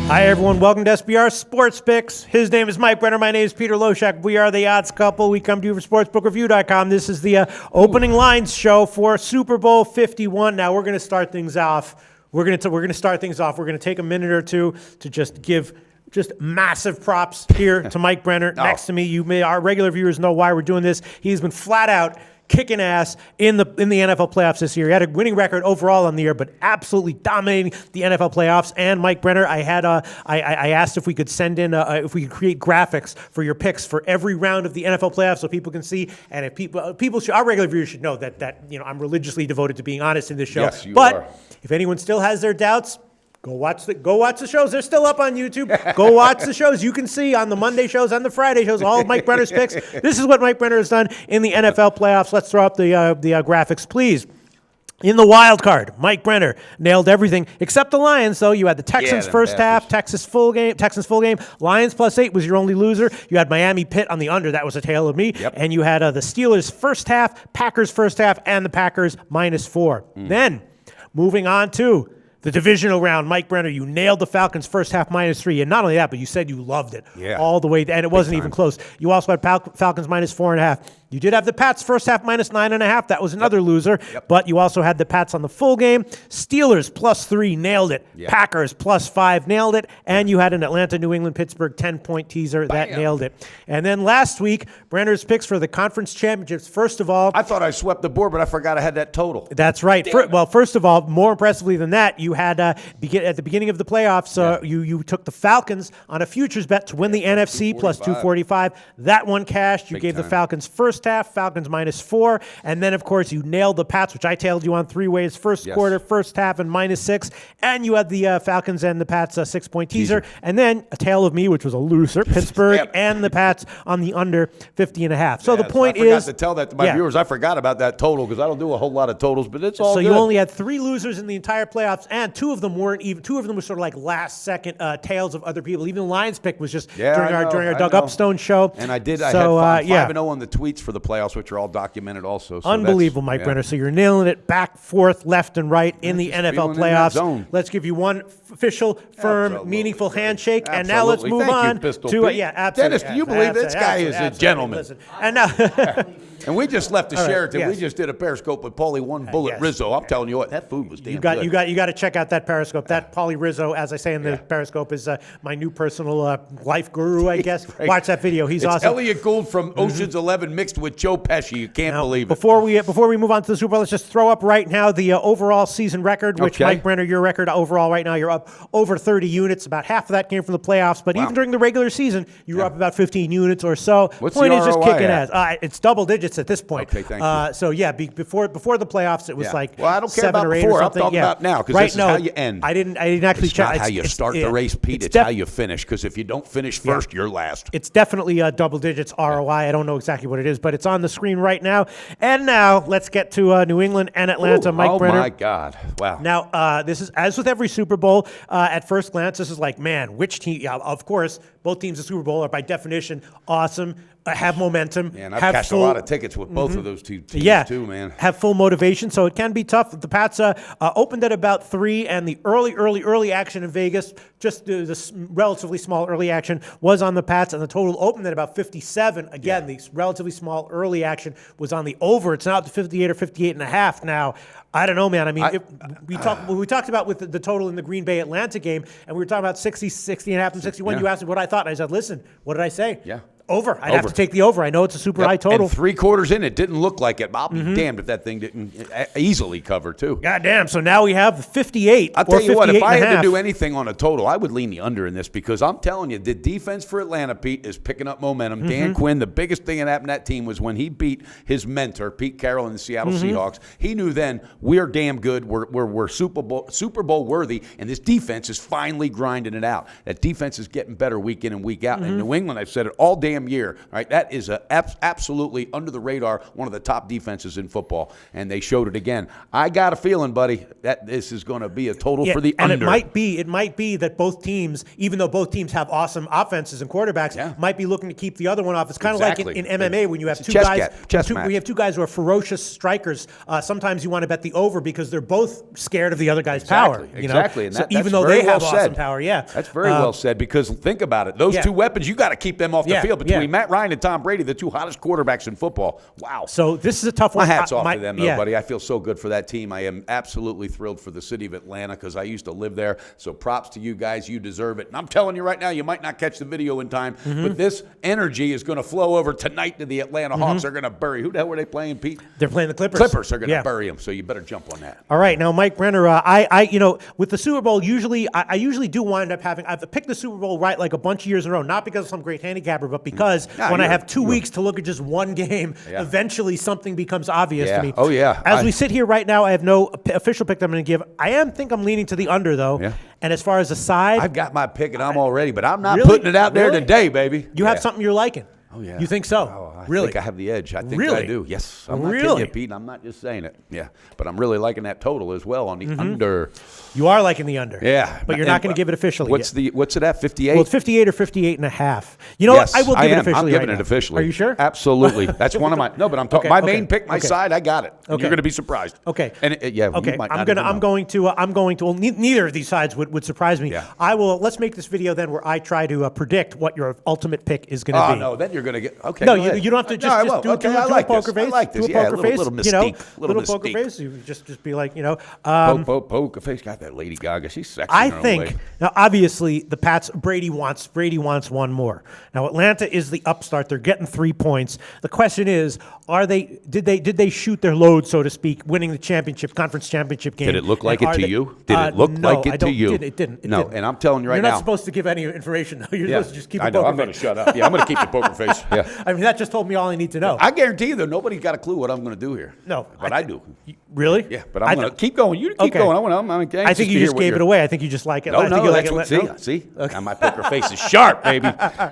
Hi, everyone. Welcome to SBR Sports Picks. His name is Mike Brenner. My name is Peter Loshak. We are the odds couple. We come to you for sportsbookreview.com. This is the opening lines show for Super Bowl 51. Now, we're going to start things off. We're going to take a minute or two to just give massive props here to Mike Brenner next to me. Our regular viewers know why we're doing this. He's been flat out kicking ass in the NFL playoffs this year. He had a winning record overall on the year, but absolutely dominating the NFL playoffs. And Mike Brenner, I asked if we could send in if we could create graphics for your picks for every round of the NFL playoffs so people can see. And if people should, our regular viewers should know that I'm religiously devoted to being honest in this show. Yes, you but are. If anyone still has their doubts, Go watch the shows. They're still up on YouTube. Go watch the shows. You can see on the Monday shows and the Friday shows all of Mike Brenner's picks. This is what Mike Brenner has done in the NFL playoffs. Let's throw up the graphics, please. In the wild card, Mike Brenner nailed everything except the Lions. Though you had the Texans first half, Texans full game. Lions +8 was your only loser. You had Miami Pitt on the under. That was a tale of me. Yep. And you had the Steelers first half, Packers first half, and the Packers -4. Then moving on to the divisional round, Mike Brenner, you nailed the Falcons first half -3. And not only that, but you said you loved it all the way. And it wasn't even close. You also had Falcons -4.5. You did have the Pats first half -9.5. That was another loser. But you also had the Pats on the full game. Steelers +3, nailed it. Packers +5, nailed it. And you had an Atlanta, New England, Pittsburgh 10-point teaser. That nailed it. And then last week, Brenner's picks for the conference championships. First of all, I thought I swept the board, but I forgot I had that total. That's right. First of all, more impressively than that, you had at the beginning of the playoffs, you took the Falcons on a futures bet to win the NFC +245. That one cashed. You gave the Falcons first half, Falcons -4, and then of course you nailed the Pats, which I tailed you on three ways: first quarter, first half, and -6. And you had the Falcons and the Pats 6-point teaser, and then a tale of me, which was a loser, Pittsburgh and the Pats on the under 50.5. So the point I forgot is to tell that to my viewers. I forgot about that total because I don't do a whole lot of totals, but it's all so good. you only had 3 losers in the entire playoffs, and 2 of them weren't even. 2 of them were sort of like last second tales of other people. Even the Lions pick was just during our Doug Upstone show. And I did. So, I had 5-0 on the tweets for the playoffs, which are all documented also. So unbelievable, Mike Brenner. So you're nailing it back, forth, left, and right in the NFL playoffs. Let's give you one official, firm, meaningful handshake, and now let's move on to absolutely. Dennis, do you believe this guy is a gentleman? Listen, and now. And we just left the Sheraton. We just did a Periscope with Paulie One Bullet Rizzo. I'm telling you what, that food was damn good. You got to check out that Periscope. That Paulie Rizzo, as I say in the Periscope, is my new personal life guru, I guess. Watch that video. He's awesome. Elliot Gould from Ocean's 11 mixed with Joe Pesci. You can't believe it. Before we move on to the Super Bowl, let's just throw up right now the overall season record, which Mike Brenner, your record overall right now, you're up over 30 units. About half of that came from the playoffs, but even during the regular season, you were up about 15 units or so. What's point the is just ROI kicking at? ass. It's double digits at this point. Okay, thank you. So before the playoffs, it was like well, I don't care 7 about or 8 before. or something. I'm talking about now because this is how you end. I didn't actually it's check. Not how you start the race, Pete. It's how you finish. Because if you don't finish first, you're last. It's definitely a double digits ROI. I don't know exactly what it is, but it's on the screen right now. And now let's get to New England and Atlanta. Mike Brenner. Oh my God! Wow. Now this is as with every Super Bowl. At first glance, this is like, man, which team? Yeah, of course, both teams in the Super Bowl are by definition awesome. Have momentum. And I've cashed a lot of tickets with both of those two teams too, man. Have full motivation, so it can be tough. The Pats opened at about 3, and the early action in Vegas, just the relatively small early action, was on the Pats, and the total opened at about 57. Again, the relatively small early action was on the over. It's now up to 58 or 58.5 now. I don't know, man. I mean, we talked about with the total in the Green Bay Atlanta game, and we were talking about 60.5 and 61. You asked me what I thought, and I said, listen, what did I say? Yeah. Over. I'd have to take the over. I know it's a super high total. And 3 quarters in, it didn't look like it. I'll be damned if that thing didn't easily cover, too. God damn. So now we have 58 I'll tell you what, if I had to do half. anything on a total, I would lean the under in this because I'm telling you, the defense for Atlanta, Pete, is picking up momentum. Dan Quinn, the biggest thing that happened to that team was when he beat his mentor, Pete Carroll, in the Seattle Seahawks. He knew then, we're damn good. We're Super Bowl worthy, and this defense is finally grinding it out. That defense is getting better week in and week out. And in New England, I've said it all damn damn year. Right? That is absolutely under the radar, one of the top defenses in football, and they showed it again. I got a feeling, buddy, that this is going to be a total for the and under. It might be that both teams, even though both teams have awesome offenses and quarterbacks, might be looking to keep the other one off. It's kind of like in MMA when you have two guys. We have two guys who are ferocious strikers. Sometimes you want to bet the over because they're both scared of the other guy's power. Exactly. And even though they have awesome power, that's very well said. Because think about it, those two weapons, you got to keep them off the field. Between Matt Ryan and Tom Brady, the two hottest quarterbacks in football. Wow. So this is a tough one. My hat's off to them, though, buddy. I feel so good for that team. I am absolutely thrilled for the city of Atlanta because I used to live there. So props to you guys. You deserve it. And I'm telling you right now, you might not catch the video in time, but this energy is going to flow over tonight to the Atlanta Hawks. They're going to bury. Who the hell were they playing, Pete? They're playing the Clippers. Clippers are going to bury them. So you better jump on that. All right, now Mike Brenner, with the Super Bowl, I usually do wind up having. I've picked the Super Bowl right like a bunch of years in a row, not because of some great handicapper, but because when I have 2 weeks to look at just one game, eventually something becomes obvious to me. Oh yeah. As we sit here right now, I have no official pick that I'm going to give. Think I'm leaning to the under though. Yeah. And as far as the side, I've got my pick and I'm all ready, but I'm not putting it out there today, baby. You have something you're liking. Oh, yeah. You think so? Oh, I really? think I have the edge. I think really? I do. Yes. I'm not kidding you, Pete. I'm not just saying it. Yeah. But I'm really liking that total as well on the under. You are liking the under. Yeah. But you're not going to give it officially What's it at, 58? Well, it's 58 or 58.5. You know what? I will give it officially. I'm giving it officially. Are you sure? Absolutely. That's one of my. No, but I'm talking. My main pick, my side, I got it. Okay. You're going to be surprised. Okay. And okay. I'm going to. Well, neither of these sides would surprise me. Yeah. I will. Let's make this video then where I try to predict what your ultimate pick is going to be. Oh no, then you're going to get. Okay. No, you don't have to just do a poker face. I like this. Do a poker face. Little mystique. Little poker face. You just be like, poker face. Got that Lady Gaga. She's sexy. I think now, obviously, the Pats. Brady wants one more. Now, Atlanta is the upstart. They're getting 3 points. The question is, did they shoot their load, so to speak, winning the conference championship game? Did it look like it to you? Did it look like it to you? It didn't. No, and I'm telling you right now, you're not supposed to give any information. Though. You're supposed to just keep. I know. I'm going to shut up. Yeah, I'm going to keep the poker face. Yeah. I mean, that just told me all I need to know. I guarantee you, though, nobody's got a clue what I'm going to do here. No. But I do. Really? Yeah, but I'm going to keep going. You keep going. I think you just gave it away. I think you just like it. See? Okay. Now my poker face is sharp, baby.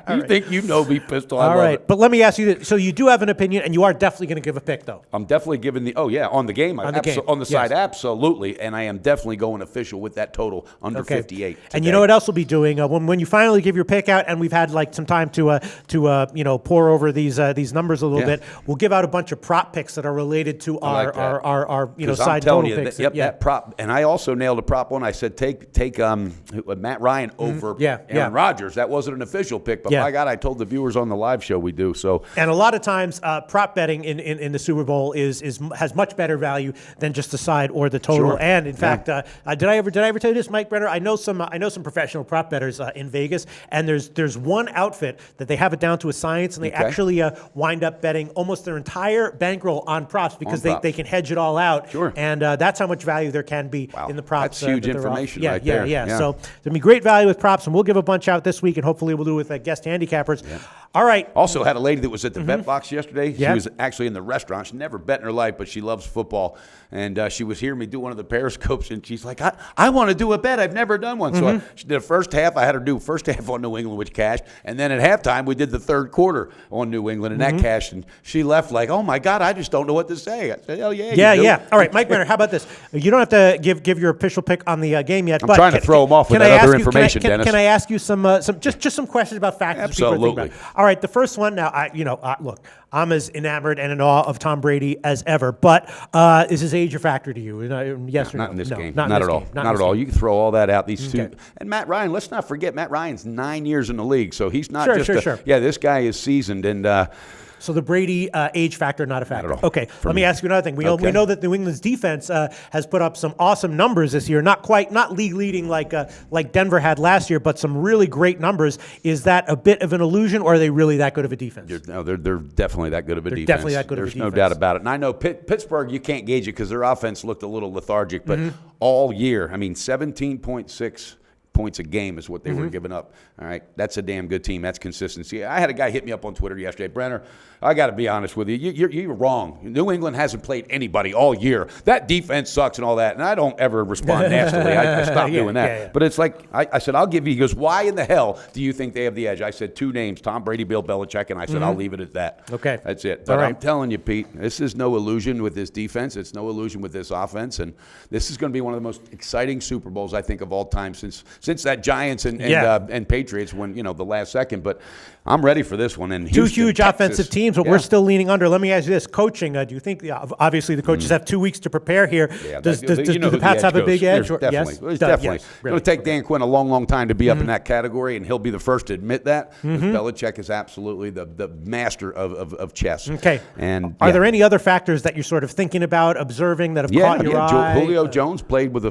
You think you know me, Pistol. All right. But let me ask you this. So you do have an opinion, and you are definitely going to give a pick, though. I'm definitely giving on the game. On the side, absolutely. And I am definitely going official with that total under 58 today. And you know what else we'll be doing? When you finally give your pick out, and we've had some time to pour over these numbers a little bit, we'll give out a bunch of prop picks that are related to our side total picks. That prop. And I also nailed a prop one. I said take Matt Ryan over Aaron Rodgers. That wasn't an official pick, but by God, I told the viewers on the live show we do. So. And a lot of times, prop betting in the Super Bowl has much better value than just the side or the total. Sure. And in fact, did I ever tell you this, Mike Brenner? I know some professional prop bettors in Vegas, and there's one outfit that they have it down to a science, and they actually wind up betting almost their entire bankroll on props because they can hedge it all out. Sure. And that's how much value there can be in the props. That's huge information right there. Yeah. So there's going to be great value with props, and we'll give a bunch out this week, and hopefully we'll do it with guest handicappers. Yeah. All right. Also had a lady that was at the bet box yesterday. She was actually in the restaurant. She never bet in her life, but she loves football. And she was hearing me do one of the periscopes, and she's like, I want to do a bet. I've never done one. So she did the first half. I had her do first half on New England, which cashed. And then at halftime, we did the third quarter on New England, and that cashed. And she left like, oh, my God, I just don't know what to say. I said, oh, yeah. Yeah. All right, Mike Brenner, how about this? You don't have to give your official pick on the game yet. I'm trying to throw them off with that other information, Dennis. Can I ask you some questions about facts? Absolutely. All right, the first one. Now, look, I'm as enamored and in awe of Tom Brady as ever. But is his age a factor to you? Yes or no? Not in this game. Not at all. Not at all. You can throw all that out. These two. Okay. And Matt Ryan, let's not forget, Matt Ryan's 9 years in the league. So he's not Sure. Yeah, this guy is seasoned. And so the Brady age factor, not a factor. Not at all. Okay, let me ask you another thing. We know that New England's defense has put up some awesome numbers this year. Not league leading like Denver had last year, but some really great numbers. Is that a bit of an illusion, or are they really that good of a defense? They're definitely that good of a defense. Definitely that good of a defense. There's no doubt about it. And I know Pittsburgh, you can't gauge it because their offense looked a little lethargic, but all year, 17.6 points a game is what they were giving up. All right, that's a damn good team. That's consistency. I had a guy hit me up on Twitter yesterday, Brenner. I got to be honest with you. You're wrong. New England hasn't played anybody all year. That defense sucks and all that. And I don't ever respond nastily. I stopped doing that. But it's like, I said, I'll give you, he goes, why in the hell do you think they have the edge? I said 2 names, Tom Brady, Bill Belichick, and I said, I'll leave it at that. Okay. That's it. But I'm telling you, Pete, this is no illusion with this defense. It's no illusion with this offense. And this is going to be one of the most exciting Super Bowls, I think, of all time since that Giants and Patriots when, the last second. But I'm ready for this one. And 2 huge offensive teams, but we're still leaning under. Let me ask you this. Coaching, do you think, obviously the coaches have 2 weeks to prepare here. Yeah, does the Pats have a big edge? Definitely. Yes? Definitely. Yes, It's going to take Dan Quinn a long, long time to be up in that category, and he'll be the first to admit that. Belichick is absolutely the master of chess. Okay. And are there any other factors that you're sort of thinking about, observing, that have caught your eye? Julio Jones played with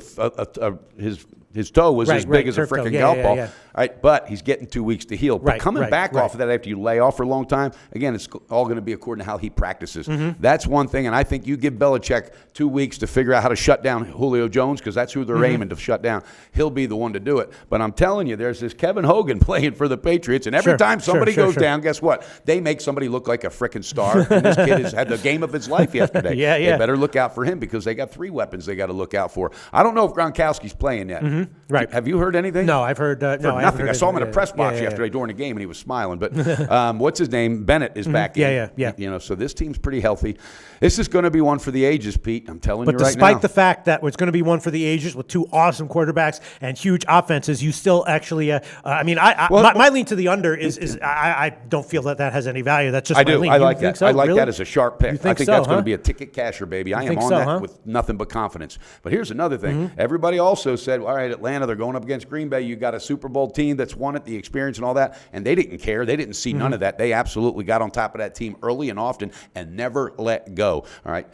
his toe was as big as a freaking golf ball. Yeah. All right, but he's getting 2 weeks to heal. But coming back off of that after you lay off for a long time, again, it's all going to be according to how he practices. That's one thing, and I think you give Belichick 2 weeks to figure out how to shut down Julio Jones, because that's who they're aiming to shut down. He'll be the one to do it. But I'm telling you, there's this Kevin Hogan playing for the Patriots, and every time somebody goes down, guess what? They make somebody look like a freaking star, and this kid has had the game of his life yesterday. They better look out for him, because they got 3 weapons they got to look out for. I don't know if Gronkowski's playing yet. Right. Have you heard anything? No, I've heard nothing. I saw him in a press box yesterday during the game, and he was smiling. But what's his name? Bennett is back in. Yeah. So this team's pretty healthy. This is going to be one for the ages, Pete. I'm telling you right now. But despite the fact that it's going to be one for the ages with 2 awesome quarterbacks and huge offenses, you still actually, my lean to the under is I don't feel that has any value. That's just my lean. I like that. So? I like Really? that as a sharp pick. I think that's going to be a ticket casher, baby. I am on that with nothing but confidence. But here's another thing. Everybody also said, all right, Atlanta, they're going up against Green Bay. You got a Super Bowl team that's won it, the experience and all that, and they didn't care. They didn't see none of that. They absolutely got on top of that team early and often and never let go. All right.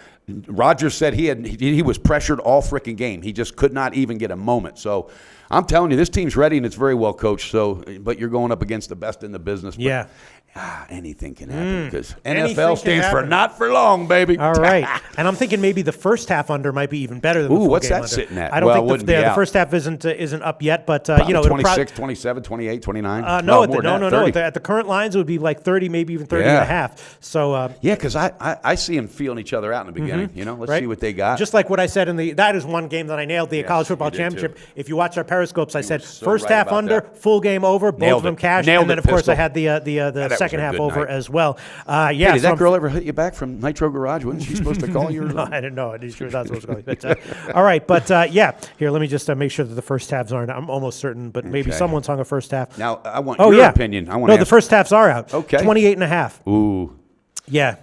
Rodgers said he was pressured all freaking game. He just could not even get a moment. So I'm telling you, this team's ready and it's very well coached. So, but you're going up against the best in the business. But, anything can happen, because NFL stands for not for long, baby. All right. And I'm thinking maybe the first half under might be even better than the full what's game that under. sitting at? I don't think the first half isn't up yet, but 26, 27, 28, 29. At the current lines it would be like 30, maybe even 30 and a half. So because I see them feeling each other out in the beginning. Let's see what they got. Just like what I said that is one game that I nailed, the college football championship. If you watch our periscopes, I said first half under, full game over, both of them cashed, and then of course I had the second half over as well. Hey, did that girl ever hit you back from Nitro Garage? Wasn't she supposed to call you? No, I didn't know. She was not supposed to call me. But, all right, but here, let me just make sure that the first halves aren't. I'm almost certain, but maybe someone's hung a first half. Now, I want your opinion. The first halves are out. Okay. 28.5. Ooh. Yeah.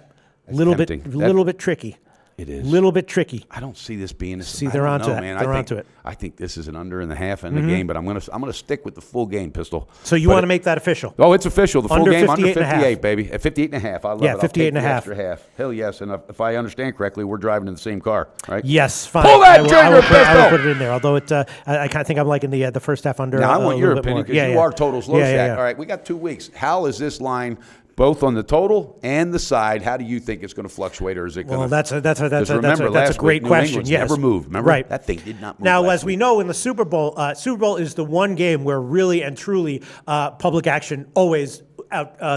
A little bit tricky. It is. A little bit tricky. I don't see this being. They're onto it. They're onto it. I think this is an under and a half in the game, but I'm gonna stick with the full game, Pistol. So you want to make that official? Oh, it's official. The full game under 58, baby. At 58 and a half. I love it. 58 and a half. Extra half. Hell yes. And if I understand correctly, we're driving in the same car, right? Yes. Fine. Pull that trigger, Pistol. I will put it in there. Although I kind of think I'm liking the first half under. Now I want your opinion, because you are totals Loshak. All right, we got 2 weeks. How is this line? Both on the total and the side, how do you think it's going to fluctuate, or is it going to? Well, that's a great question. Yes, never moved. Remember, that thing did not move. Now, as we know, in the Super Bowl is the one game where really and truly public action always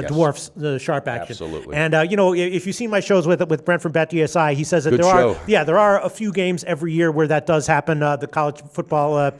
dwarfs the sharp action. Absolutely. And if you've seen my shows with Brent from BetDSI, he says that there are a few games every year where that does happen. The college football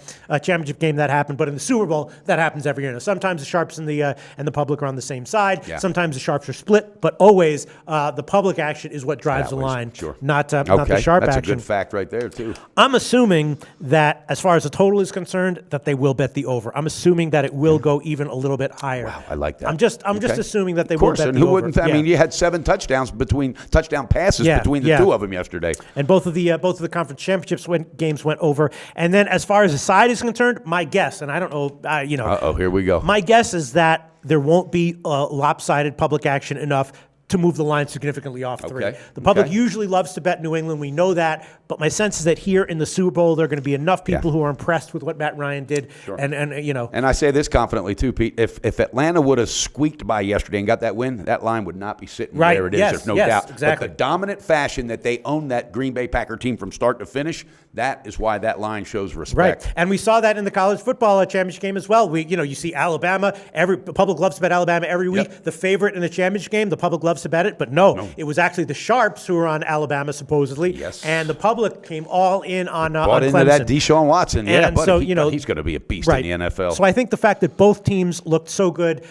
championship game that happened, but in the Super Bowl that happens every year. Now, sometimes the sharps and the public are on the same side. Yeah. Sometimes the sharps are split, but always the public action is what drives the line, not the sharp action. That's a good fact right there too. I'm assuming that as far as the total is concerned, that they will bet the over. I'm assuming that it will go even a little bit higher. Wow, I like that. I'm just assuming that they will bet the over. Who wouldn't? I mean, you had 7 touchdown passes between the 2 of them yesterday. And both of the conference championships games went over. And then as far as the side is concerned, my guess, and I don't know, here we go. My guess is that there won't be lopsided public action enough to move the line significantly off 3. Okay. The public Okay. usually loves to bet New England. We know that. But my sense is that here in the Super Bowl, there are going to be enough people who are impressed with what Matt Ryan did. Sure. And you know. And I say this confidently, too, Pete. If Atlanta would have squeaked by yesterday and got that win, that line would not be sitting Right. where it is. Yes. There's no Yes. doubt. Exactly. But the dominant fashion that they own that Green Bay Packer team from start to finish, that is why that line shows respect. Right, and we saw that in the college football championship game as well. You see Alabama. The public loves to bet Alabama every week. Yep. The favorite in the championship game, the public loves to bet it, but no, it was actually the Sharps who were on Alabama supposedly. Yes. And the public came all in on Bought into Clemson. that Deshaun Watson. And but so, he's going to be a beast right. in the NFL. So I think the fact that both teams looked so good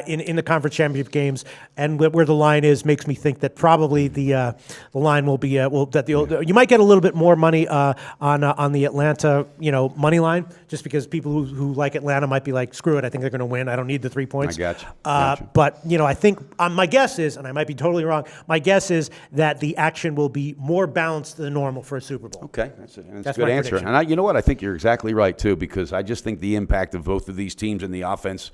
in the conference championship games and where the line is makes me think that probably the line will be you might get a little bit more money on the Atlanta money line, just because people who like Atlanta might be like, screw it, I think they're going to win. I don't need the 3 points. I gotcha. But I think my guess is, and I might be totally wrong, my guess is that the action will be more balanced than normal for a Super Bowl. Okay, that's a good my answer. prediction. And you know what? I think you're exactly right, too, because I just think the impact of both of these teams in the offense,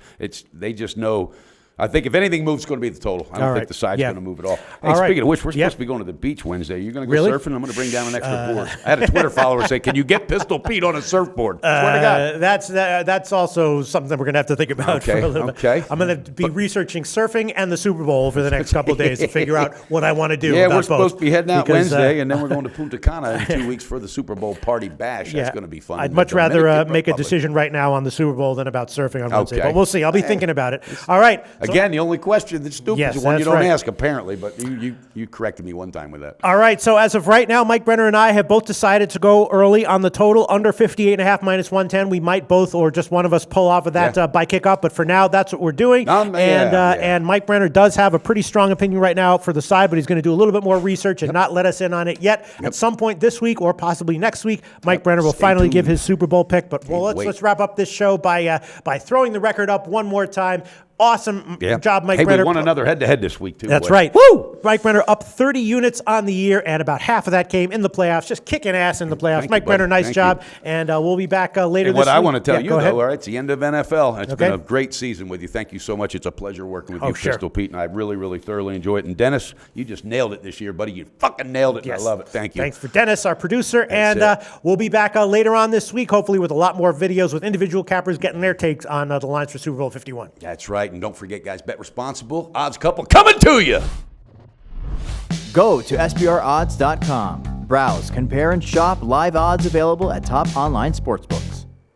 they just know. I think if anything moves, it's going to be the total. I don't think the side's going to move at all. Hey, speaking of which, we're supposed to be going to the beach Wednesday. You're going to go surfing? I'm going to bring down an extra board. I had a Twitter follower say, "Can you get Pistol Pete on a surfboard?" Swear to God. That's also something that we're going to have to think about for a little bit. I'm going to be researching surfing and the Super Bowl for the next couple of days to figure out what I want to do. Yeah, about we're supposed both. to be heading out Because, Wednesday, and then we're going to Punta Cana in 2 weeks for the Super Bowl party bash. That's going to be fun. I'd much rather make a decision right now on the Super Bowl than about surfing on Wednesday. But we'll see. I'll be thinking about it. All right. Again, the only question that's stupid Yes, is one you that's don't right. ask, apparently, but you corrected me one time with that. All right, so as of right now, Mike Brenner and I have both decided to go early on the total, under 58.5 minus 110. We might both, or just one of us, pull off of that by kickoff, but for now, that's what we're doing. And Mike Brenner does have a pretty strong opinion right now for the side, but he's going to do a little bit more research and not let us in on it yet. At some point this week, or possibly next week, Mike Brenner will finally give his Super Bowl pick. But let's wrap up this show by throwing the record up one more time. Awesome job, Mike Brenner. We won another head-to-head this week, too. That's right. Woo! Mike Brenner up 30 units on the year, and about half of that came in the playoffs, just kicking ass in the playoffs. Mike Brenner, nice job. And we'll be back later this week. What I want to tell you, though, all right, it's the end of NFL. It's been a great season with you. Thank you so much. It's a pleasure working with you, Pistol Pete, and I really, really thoroughly enjoy it. And Dennis, you just nailed it this year, buddy. You fucking nailed it, and I love it. Thank you. Thanks for Dennis, our producer. We'll be back later on this week, hopefully with a lot more videos with individual cappers getting their takes on the lines for Super Bowl 51. That's right. And don't forget, guys, bet responsible. Odds Couple coming to you. Go to SBRodds.com. Browse, compare, and shop live odds available at top online sportsbooks.